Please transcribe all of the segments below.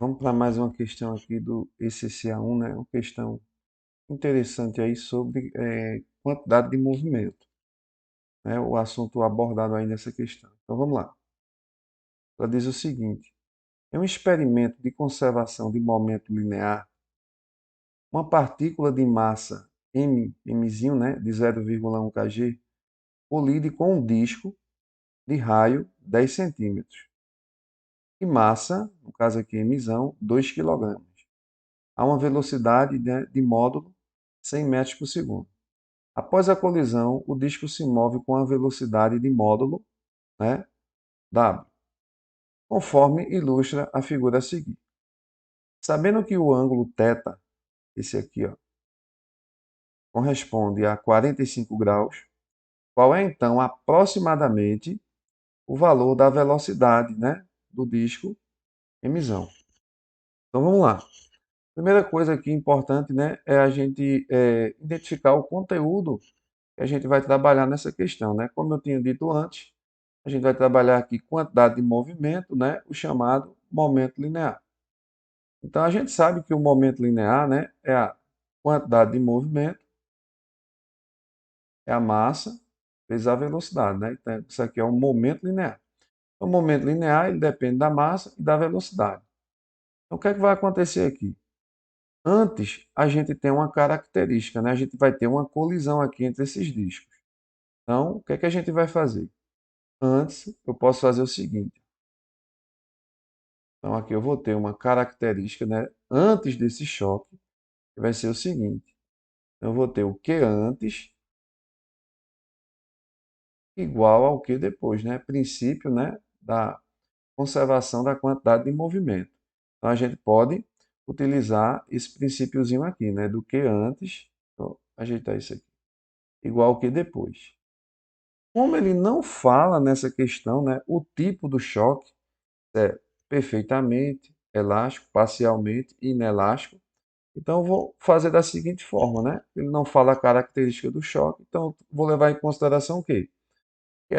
Vamos para mais uma questão aqui do ECCA1, né? Uma questão interessante aí sobre quantidade de movimento, né? O assunto abordado aí nessa questão. Então vamos lá. Ela diz o seguinte: em um experimento de conservação de momento linear, uma partícula de massa mzinho, né, de 0,1 kg, colide com um disco de raio 10 centímetros e massa, no caso aqui mzão, 2 kg, a uma velocidade, né, de módulo 100 metros por segundo. Após a colisão, o disco se move com a velocidade de módulo, né, w, conforme ilustra a figura a seguir. Sabendo que o ângulo θ, esse aqui, ó, corresponde a 45 graus, qual é então aproximadamente o valor da velocidade, né, do disco emissão? Então vamos lá. Primeira coisa aqui importante, né, é a gente identificar o conteúdo que a gente vai trabalhar nessa questão, né? Como eu tinha dito antes, a gente vai trabalhar aqui quantidade de movimento, né? O chamado momento linear. Então a gente sabe que o momento linear, né, é a quantidade de movimento, é a massa vezes a velocidade, né? Então isso aqui é um momento linear. O momento linear ele depende da massa e da velocidade. Então o que é que vai acontecer aqui? Antes a gente tem uma característica, né? A gente vai ter uma colisão aqui entre esses discos. Então o que é que a gente vai fazer? Antes eu posso fazer o seguinte. Então aqui eu vou ter uma característica, né, antes desse choque, que vai ser o seguinte. Eu vou ter o Q antes igual ao Q depois, né? Princípio, né, da conservação da quantidade de movimento. Então a gente pode utilizar esse princípiozinho aqui, né, do Q antes, vou ajeitar isso aqui, igual ao Q depois. Como ele não fala nessa questão, né, o tipo do choque é perfeitamente elástico, parcialmente inelástico. Então, eu vou fazer da seguinte forma, né? Ele não fala a característica do choque, então vou levar em consideração o quê? Que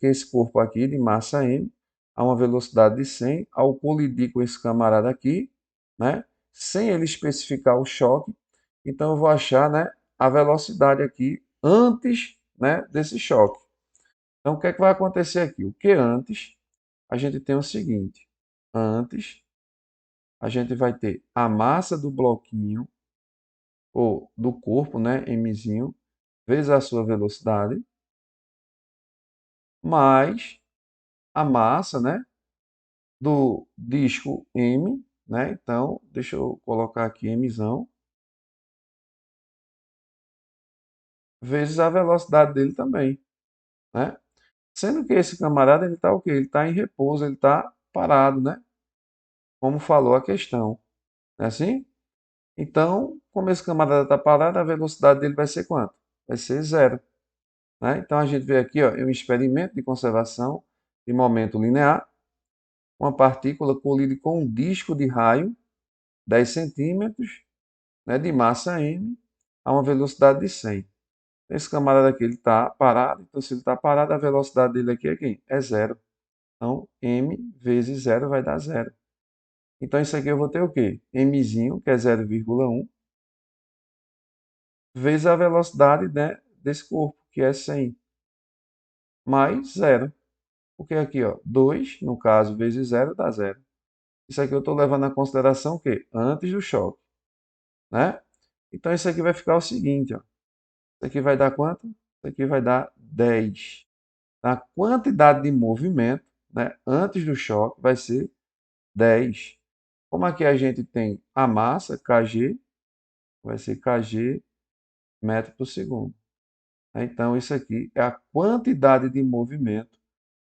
que esse corpo aqui de massa m, a uma velocidade de 100, ao colidir com esse camarada aqui, né? Sem ele especificar o choque, então eu vou achar, né, a velocidade aqui antes, né, desse choque. Então, o que é que vai acontecer aqui? O que antes, a gente tem o seguinte: antes a gente vai ter a massa do bloquinho, ou do corpo, né, mzinho, vezes a sua velocidade, mais a massa, né, do disco M, né? Então, deixa eu colocar aqui mzão, vezes a velocidade dele também, né? Sendo que esse camarada, ele está o quê? Ele está em repouso, ele está parado, né? Como falou a questão, não é assim? Então, como esse camarada está parado, a velocidade dele vai ser quanto? Vai ser zero. Né? Então a gente vê aqui, ó, um experimento de conservação de momento linear. Uma partícula colide com um disco de raio 10 centímetros, né, de massa m, a uma velocidade de 100. Esse camarada aqui está parado, então se ele está parado, a velocidade dele aqui é quem? É zero. Então m vezes zero vai dar zero. Então isso aqui eu vou ter o quê? Mzinho, que é 0,1, vezes a velocidade, né, desse corpo, que é 100, mais zero. Porque aqui, ó, 2, no caso, vezes zero dá zero. Isso aqui eu estou levando em consideração o quê? Antes do choque, né? Então isso aqui vai ficar o seguinte, ó. Isso aqui vai dar quanto? Isso aqui vai dar 10. A quantidade de movimento, né, antes do choque vai ser 10. Como aqui a gente tem a massa, kg, vai ser kg metro por segundo. Então isso aqui é a quantidade de movimento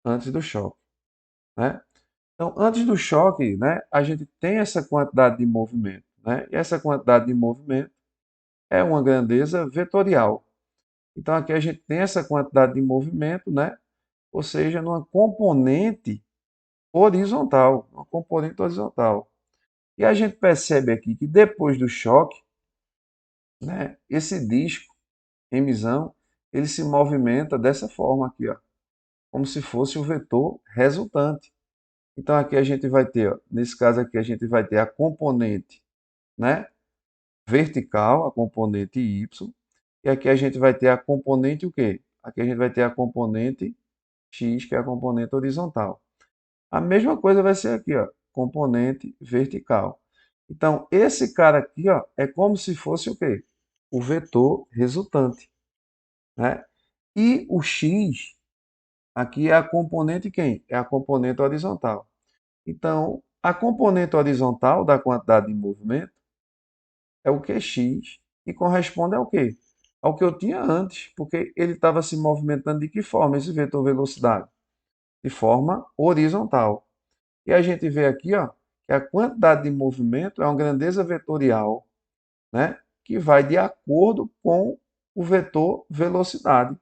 antes do choque, né? Então, antes do choque, né, a gente tem essa quantidade de movimento, né? E essa quantidade de movimento é uma grandeza vetorial. Então, aqui a gente tem essa quantidade de movimento, né? Ou seja, numa componente horizontal, uma componente horizontal. E a gente percebe aqui que depois do choque, né, esse disco, emissão, ele se movimenta dessa forma aqui, ó, como se fosse o vetor resultante. Então aqui a gente vai ter, ó, nesse caso aqui a gente vai ter a componente, né, vertical, a componente y, e aqui a gente vai ter a componente o quê? Aqui a gente vai ter a componente x, que é a componente horizontal. A mesma coisa vai ser aqui, ó, componente vertical. Então, esse cara aqui, ó, é como se fosse o quê? O vetor resultante, né? E o x aqui é a componente quem? É a componente horizontal. Então, a componente horizontal da quantidade de movimento é o QX e corresponde ao quê? Ao que eu tinha antes, porque ele estava se movimentando de que forma esse vetor velocidade? De forma horizontal. E a gente vê aqui, ó, que a quantidade de movimento é uma grandeza vetorial, né, que vai de acordo com o vetor velocidade.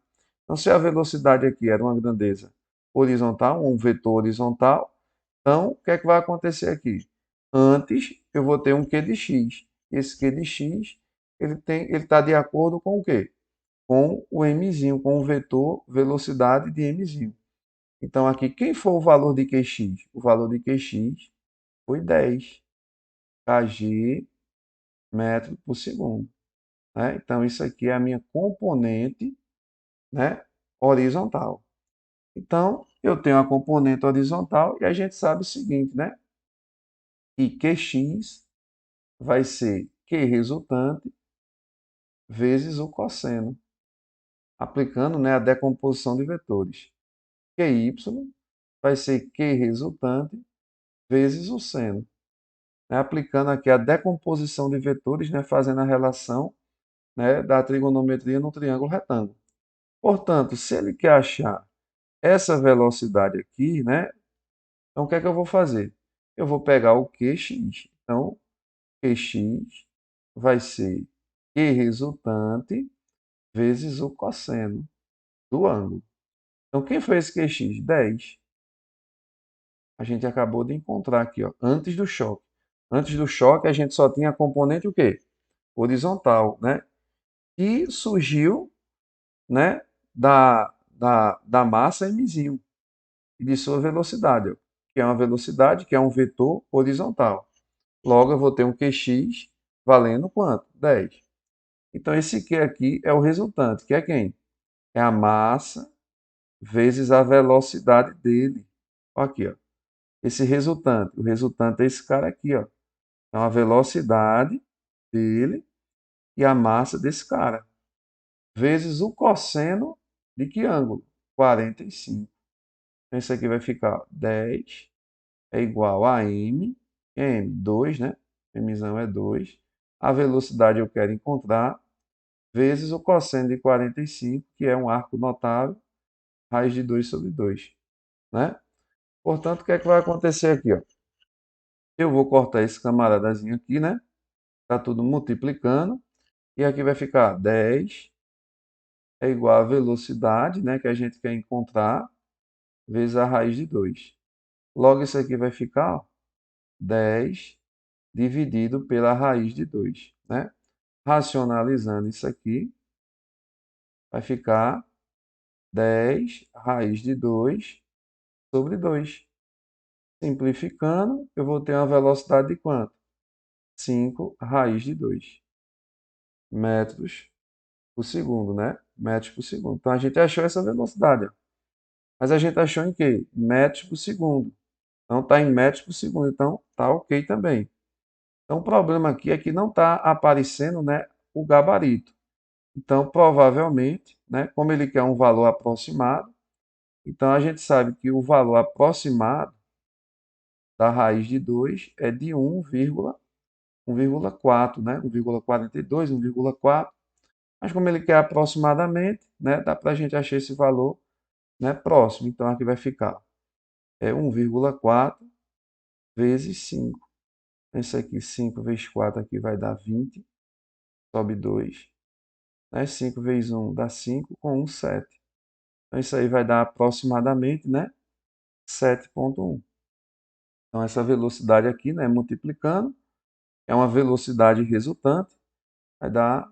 Então, se a velocidade aqui era uma grandeza horizontal, um vetor horizontal, então o que é que vai acontecer aqui? Antes eu vou ter um Q de x. Esse Q de x ele está de acordo com o quê? Com o mzinho, com o vetor velocidade de mzinho. Então aqui, quem foi o valor de Qx? O valor de Qx foi 10 kg metro por segundo, né? Então isso aqui é a minha componente, né, horizontal. Então eu tenho a componente horizontal e a gente sabe o seguinte, né? Que Qx vai ser Q resultante vezes o cosseno, aplicando, né, a decomposição de vetores. Qy vai ser Q resultante vezes o seno, né, aplicando aqui a decomposição de vetores, né, fazendo a relação, né, da trigonometria no triângulo retângulo. Portanto, se ele quer achar essa velocidade aqui, né, então o que é que eu vou fazer? Eu vou pegar o Qx. Então, Qx vai ser Q resultante vezes o cosseno do ângulo. Então, quem foi esse QX? 10. A gente acabou de encontrar aqui, ó, antes do choque. Antes do choque, a gente só tinha a componente o quê? Horizontal, né? E surgiu, né, da massa mzinho e de sua velocidade, ó, que é uma velocidade, que é um vetor horizontal. Logo, eu vou ter um QX valendo quanto? 10. Então, esse Q aqui é o resultante, que é quem? É a massa vezes a velocidade dele. Ó aqui, ó. Esse resultante. O resultante é esse cara aqui, ó. Então, a velocidade dele e a massa desse cara. Vezes o cosseno de que ângulo? 45. Então, isso aqui vai ficar 10 é igual a m, 2, né? Mzão é 2. A velocidade eu quero encontrar, vezes o cosseno de 45, que é um arco notável, raiz de 2 sobre 2, né? Portanto, o que é que vai acontecer aqui, ó? Eu vou cortar esse camaradazinho aqui, né? Tá tudo multiplicando. E aqui vai ficar 10 é igual a velocidade, né? Que a gente quer encontrar, vezes a raiz de 2. Logo, isso aqui vai ficar, ó, 10 dividido pela raiz de 2, né? Racionalizando isso aqui, vai ficar 10 raiz de 2 sobre 2. Simplificando, eu vou ter uma velocidade de quanto? 5 raiz de 2 metros por segundo, né? Metros por segundo. Então a gente achou essa velocidade, ó. Mas a gente achou em quê? Metros por segundo. Então está em metros por segundo. Então tá ok também. Então o problema aqui é que não está aparecendo, né, o gabarito. Então provavelmente, né, como ele quer um valor aproximado, então a gente sabe que o valor aproximado da raiz de 2 é de 1,4, né? 1,42, 1,4. Mas como ele quer aproximadamente, né, dá para a gente achar esse valor, né, próximo. Então aqui vai ficar 1,4 vezes 5. Esse aqui, 5 vezes 4 aqui vai dar 20, sobe 2. Né? 5 vezes 1 dá 5, com 1, 7. Então isso aí vai dar aproximadamente, né, 7,1. Então essa velocidade aqui, né, multiplicando, é uma velocidade resultante, vai dar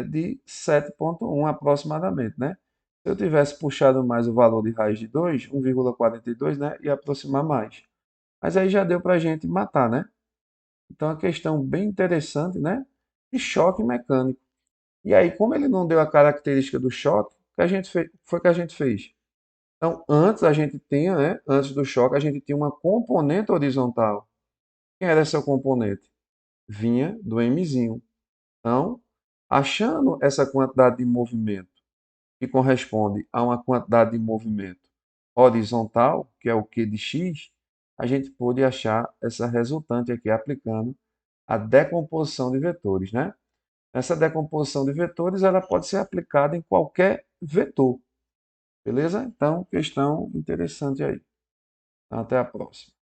de 7,1 aproximadamente, né? Se eu tivesse puxado mais o valor de raiz de 2, 1,42, né, ia aproximar mais. Mas aí já deu para a gente matar, né? Então, é uma questão bem interessante, né? De choque mecânico. E aí, como ele não deu a característica do choque, o que a gente fez, foi o que a gente fez. Então, antes a gente tinha, né? Antes do choque, a gente tinha uma componente horizontal. Quem era essa componente? Vinha do Mzinho. Então, achando essa quantidade de movimento que corresponde a uma quantidade de movimento horizontal, que é o Q de x, a gente pôde achar essa resultante aqui aplicando a decomposição de vetores, né? Essa decomposição de vetores ela pode ser aplicada em qualquer vetor, beleza? Então, questão interessante aí. Até a próxima.